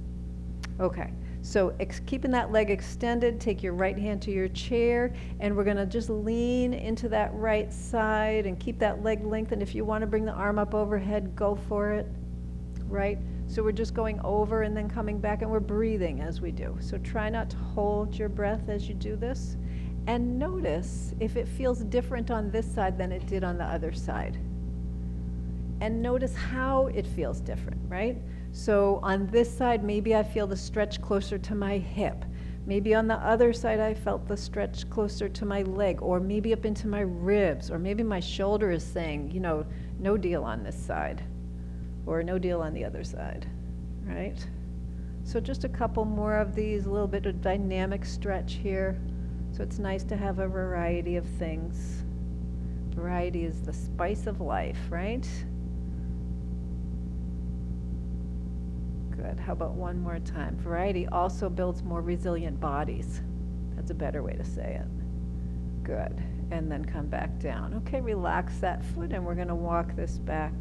Okay, so keeping that leg extended, take your right hand to your chair, and we're going to just lean into that right side and keep that leg lengthened. If you want to bring the arm up overhead, go for it, right? So we're just going over and then coming back, and we're breathing as we do. So try not to hold your breath as you do this. And notice if it feels different on this side than it did on the other side. And notice how it feels different, right? So on this side, maybe I feel the stretch closer to my hip. Maybe on the other side, I felt the stretch closer to my leg, or maybe up into my ribs, or maybe my shoulder is saying, you know, no deal on this side, or no deal on the other side, right? So just a couple more of these, a little bit of dynamic stretch here. So it's nice to have a variety of things. Variety is the spice of life, right? Good. How about one more time? Variety also builds more resilient bodies. That's a better way to say it. Good. And then come back down. Okay, relax that foot, and we're going to walk this back.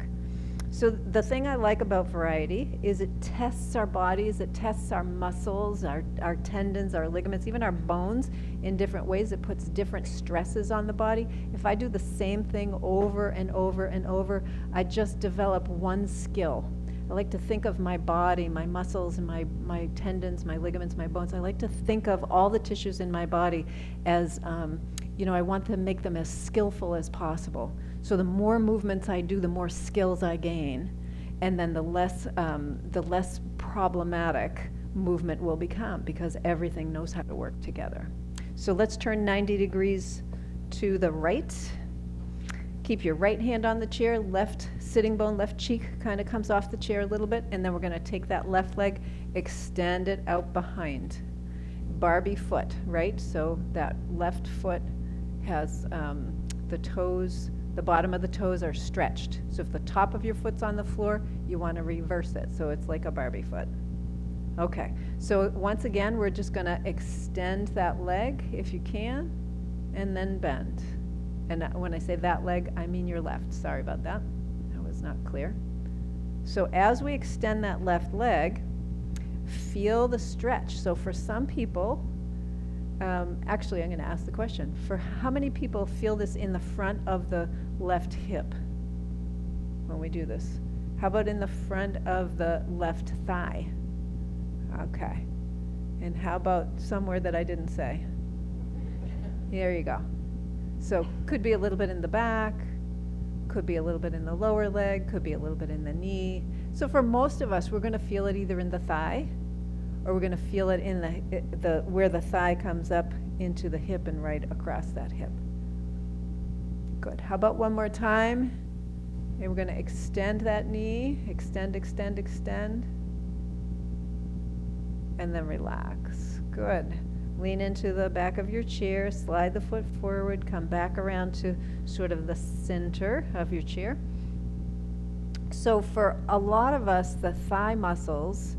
So the thing I like about variety is it tests our bodies, it tests our muscles, our tendons, our ligaments, even our bones in different ways. It puts different stresses on the body. If I do the same thing over and over and over, I just develop one skill. I like to think of my body, my muscles, and my tendons, my ligaments, my bones. I like to think of all the tissues in my body as, I want to make them as skillful as possible. So the more movements I do, the more skills I gain, and then the less problematic movement will become, because everything knows how to work together. So let's turn 90 degrees to the right. Keep your right hand on the chair, left sitting bone, left cheek kind of comes off the chair a little bit, and then we're going to take that left leg, extend it out behind. Barbie foot, right? So that left foot has the toes, the bottom of the toes are stretched. So if the top of your foot's on the floor, you want to reverse it. So it's like a Barbie foot. Okay, so once again, we're just going to extend that leg if you can, and then bend. And when I say that leg, I mean your left. Sorry about that. That was not clear. So as we extend that left leg, feel the stretch. So for some people, actually, I'm going to ask the question. For how many people feel this in the front of the left hip when we do this? How about in the front of the left thigh? Okay. And how about somewhere that I didn't say? There you go. So could be a little bit in the back, could be a little bit in the lower leg, could be a little bit in the knee. So for most of us, we're going to feel it either in the thigh, or we're going to feel it in the where the thigh comes up into the hip and right across that hip. Good. How about one more time? And we're going to extend that knee, extend, extend, extend, and then relax. Good. Lean into the back of your chair, slide the foot forward, come back around to sort of the center of your chair. So for a lot of us, the thigh muscles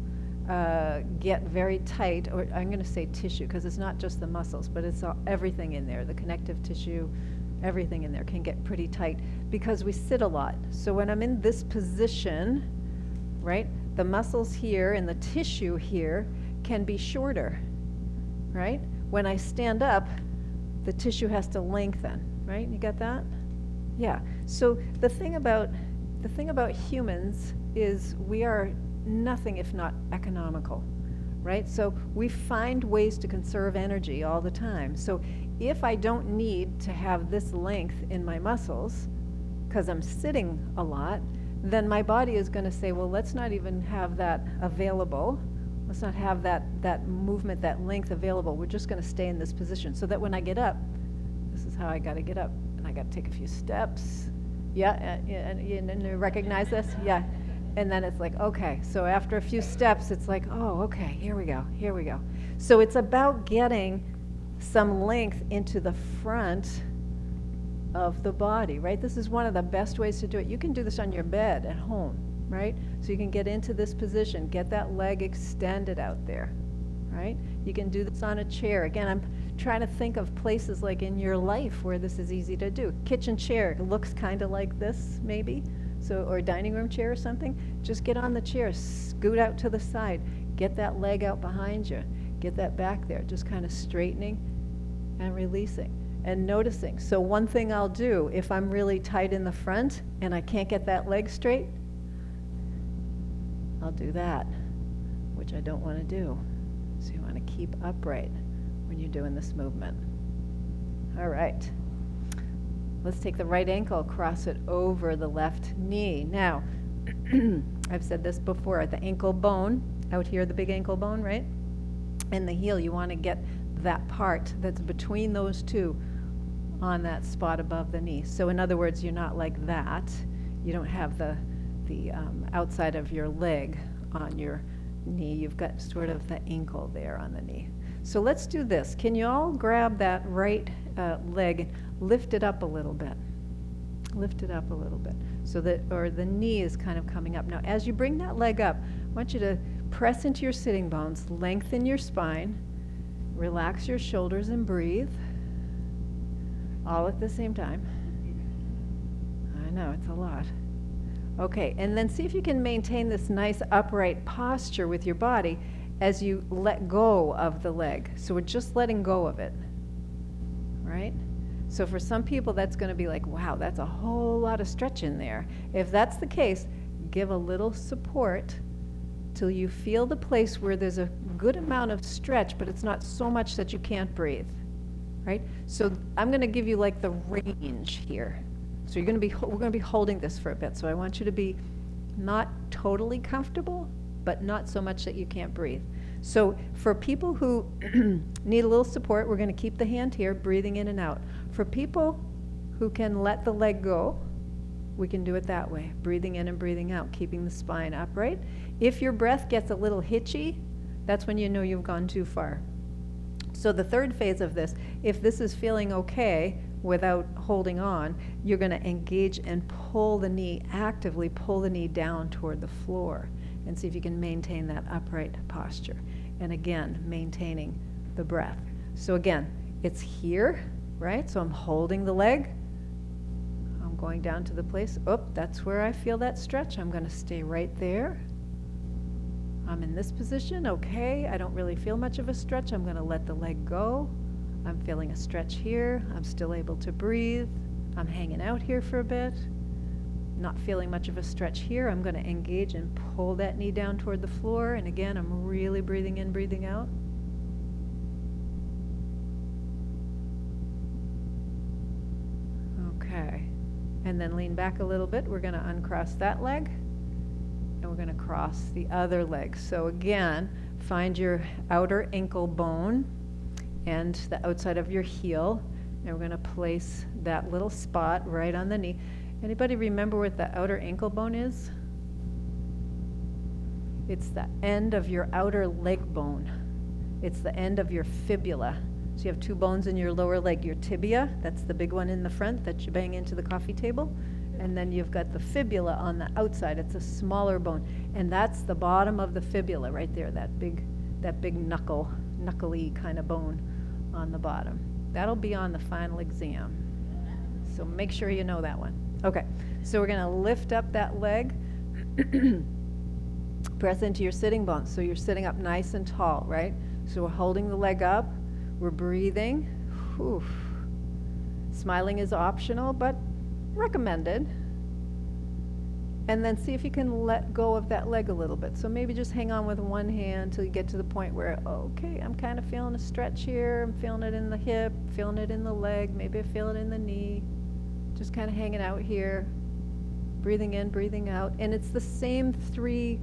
get very tight, or I'm going to say tissue, because it's not just the muscles, but it's everything in there, the connective tissue, Everything in there can get pretty tight because we sit a lot. So when I'm in this position, right, the muscles here and the tissue here can be shorter, right? When I stand up, the tissue has to lengthen, right? You got that? Yeah. So the thing about humans is we are nothing if not economical, right? So we find ways to conserve energy all the time. So if I don't need to have this length in my muscles, because I'm sitting a lot, then my body is going to say, well, let's not even have that available. Let's not have that movement, that length available. We're just going to stay in this position so that when I get up, this is how I got to get up. And I got to take a few steps. Yeah, and you recognize this? Yeah. And then it's like, okay. So after a few steps, it's like, oh, okay, here we go. So it's about getting some length into the front of the body, right? This is one of the best ways to do it. You can do this on your bed at home, right? So you can get into this position, get that leg extended out there, right? You can do this on a chair. Again, I'm trying to think of places like in your life where this is easy to do. Kitchen chair looks kind of like this, maybe. So, or dining room chair or something. Just get on the chair, scoot out to the side, get that leg out behind you, get that back there, just kind of straightening and releasing and noticing. So one thing I'll do if I'm really tight in the front and I can't get that leg straight, I'll do that, which I don't want to do. So you want to keep upright when you're doing this movement. All right. Let's take the right ankle, cross it over the left knee. Now, I've said this before, at the ankle bone, out here, the big ankle bone, right? And the heel, you want to get that part that's between those two on that spot above the knee. So in other words, you're not like that. You don't have the outside of your leg on your knee. You've got sort of the ankle there on the knee. So let's do this. Can you all grab that right leg and lift it up a little bit? Lift it up a little bit so that, or the knee is kind of coming up. Now, as you bring that leg up, I want you to press into your sitting bones, lengthen your spine, relax your shoulders and breathe, all at the same time. I know, it's a lot. Okay, and then see if you can maintain this nice upright posture with your body as you let go of the leg. So we're just letting go of it, right? So for some people, that's going to be like, wow, that's a whole lot of stretch in there. If that's the case, give a little support till you feel the place where there's a good amount of stretch, but it's not so much that you can't breathe, right? So I'm going to give you like the range here. So we're going to be holding this for a bit. So I want you to be not totally comfortable, but not so much that you can't breathe. So for people who need a little support, we're going to keep the hand here, breathing in and out. For people who can let the leg go, we can do it that way, breathing in and breathing out, keeping the spine upright. If your breath gets a little hitchy, that's when you know you've gone too far. So the third phase of this, if this is feeling okay without holding on, you're going to engage and pull the knee, actively pull the knee down toward the floor and see if you can maintain that upright posture. And again, maintaining the breath. So again, it's here, right? So I'm holding the leg. I'm going down to the place. Oh, that's where I feel that stretch. I'm going to stay right there. I'm in this position. Okay, I don't really feel much of a stretch. I'm going to let the leg go. I'm feeling a stretch here. I'm still able to breathe. I'm hanging out here for a bit. Not feeling much of a stretch here. I'm going to engage and pull that knee down toward the floor. And again, I'm really breathing in, breathing out. Okay. And then lean back a little bit. We're going to uncross that leg. And we're going to cross the other leg. So again, find your outer ankle bone and the outside of your heel. And we're going to place that little spot right on the knee. Anybody remember what the outer ankle bone is? It's the end of your outer leg bone. It's the end of your fibula. So you have two bones in your lower leg. Your tibia, that's the big one in the front that you bang into the coffee table. And then you've got the fibula on the outside. It's a smaller bone. And that's the bottom of the fibula right there, that big knuckly kind of bone on the bottom. That'll be on the final exam. So make sure you know that one. Okay, so we're gonna lift up that leg. Press into your sitting bones. So you're sitting up nice and tall, right? So we're holding the leg up. We're breathing. Whew. Smiling is optional, but recommended. And then see if you can let go of that leg a little bit. So maybe just hang on with one hand till you get to the point where, okay, I'm kind of feeling a stretch here. I'm feeling it in the hip, feeling it in the leg. Maybe I feel it in the knee. Just kind of hanging out here. Breathing in, breathing out. And it's the same three,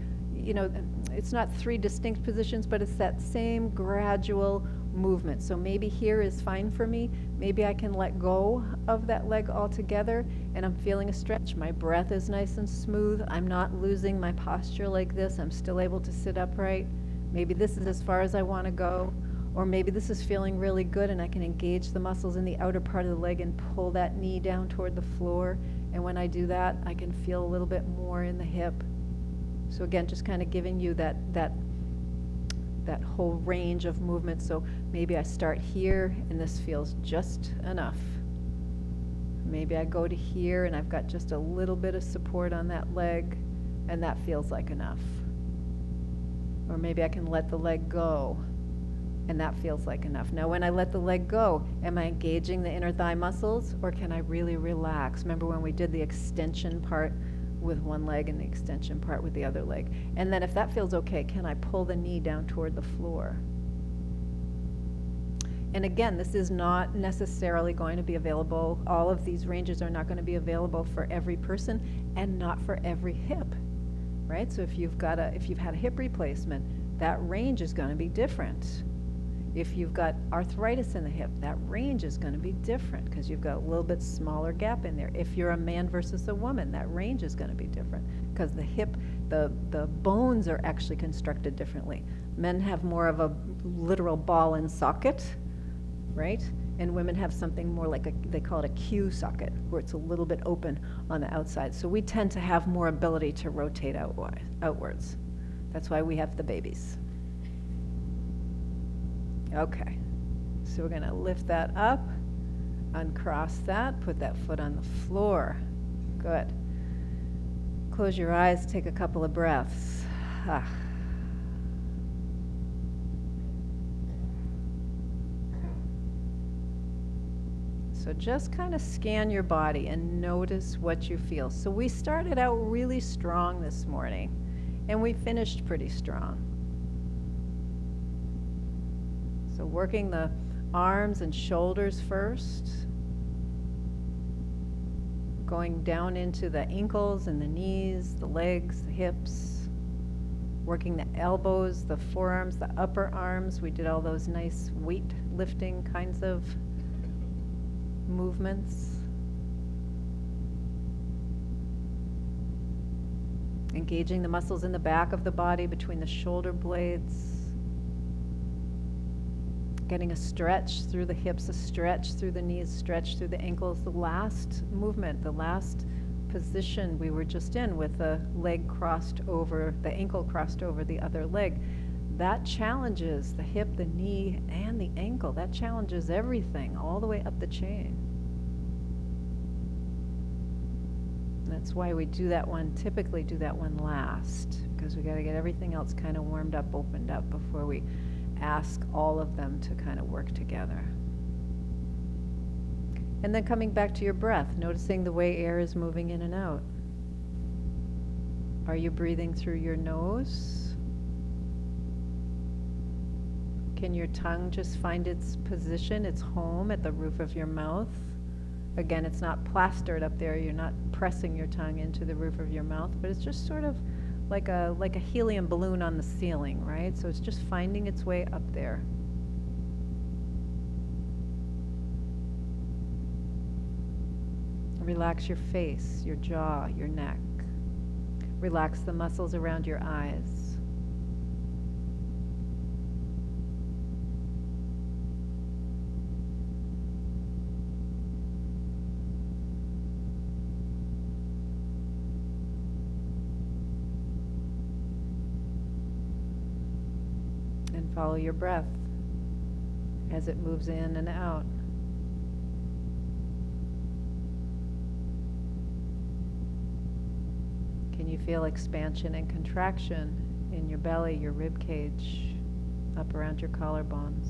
it's not three distinct positions, but it's that same gradual movement. So maybe here is fine for me. Maybe I can let go of that leg altogether and I'm feeling a stretch. My breath is nice and smooth. I'm not losing my posture like this. I'm still able to sit upright. Maybe this is as far as I want to go. Or maybe this is feeling really good and I can engage the muscles in the outer part of the leg and pull that knee down toward the floor. And when I do that, I can feel a little bit more in the hip. So again, just kind of giving you that whole range of movement. So maybe I start here and this feels just enough. Maybe I go to here and I've got just a little bit of support on that leg and that feels like enough. Or maybe I can let the leg go and that feels like enough. Now when I let the leg go, am I engaging the inner thigh muscles or can I really relax? Remember when we did the extension part with one leg and the extension part with the other leg? And then if that feels okay, can I pull the knee down toward the floor? And again, this is not necessarily going to be available. All of these ranges are not going to be available for every person and not for every hip, right? So if you've had a hip replacement, that range is going to be different. If you've got arthritis in the hip, that range is going to be different because you've got a little bit smaller gap in there. If you're a man versus a woman, that range is going to be different because the hip, the bones are actually constructed differently. Men have more of a literal ball and socket, right? And women have something more like they call it a Q socket, where it's a little bit open on the outside. So we tend to have more ability to rotate outwards. That's why we have the babies. Okay, so we're going to lift that up, uncross that, put that foot on the floor. Good. Close your eyes, take a couple of breaths. So just kind of scan your body and notice what you feel. So we started out really strong this morning, and we finished pretty strong. So working the arms and shoulders first, going down into the ankles and the knees, the legs, the hips, working the elbows, the forearms, the upper arms. We did all those nice weight lifting kinds of movements. Engaging the muscles in the back of the body between the shoulder blades. Getting a stretch through the hips, a stretch through the knees, stretch through the ankles. The last movement, the last position we were just in with the leg crossed over, the ankle crossed over the other leg, that challenges the hip, the knee, and the ankle. That challenges everything all the way up the chain. That's why we typically do that one last, because we got to get everything else kind of warmed up, opened up before we ask all of them to kind of work together. And then coming back to your breath, noticing the way air is moving in and out. Are you breathing through your nose? Can your tongue just find its position, its home at the roof of your mouth? Again, it's not plastered up there. You're not pressing your tongue into the roof of your mouth, but it's just sort of like a helium balloon on the ceiling, right? So it's just finding its way up there. Relax your face, your jaw, your neck. Relax the muscles around your eyes. And follow your breath as it moves in and out. you feel expansion and contraction in your belly, your rib cage, up around your collarbones.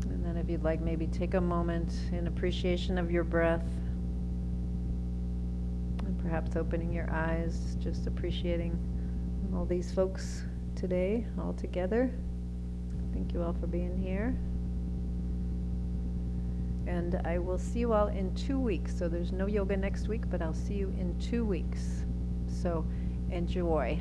And then if you'd like, maybe take a moment in appreciation of your breath, and perhaps opening your eyes, just appreciating all these folks today, all together. Thank you all for being here. And I will see you all in 2 weeks. So there's no yoga next week, but I'll see you in 2 weeks. So enjoy.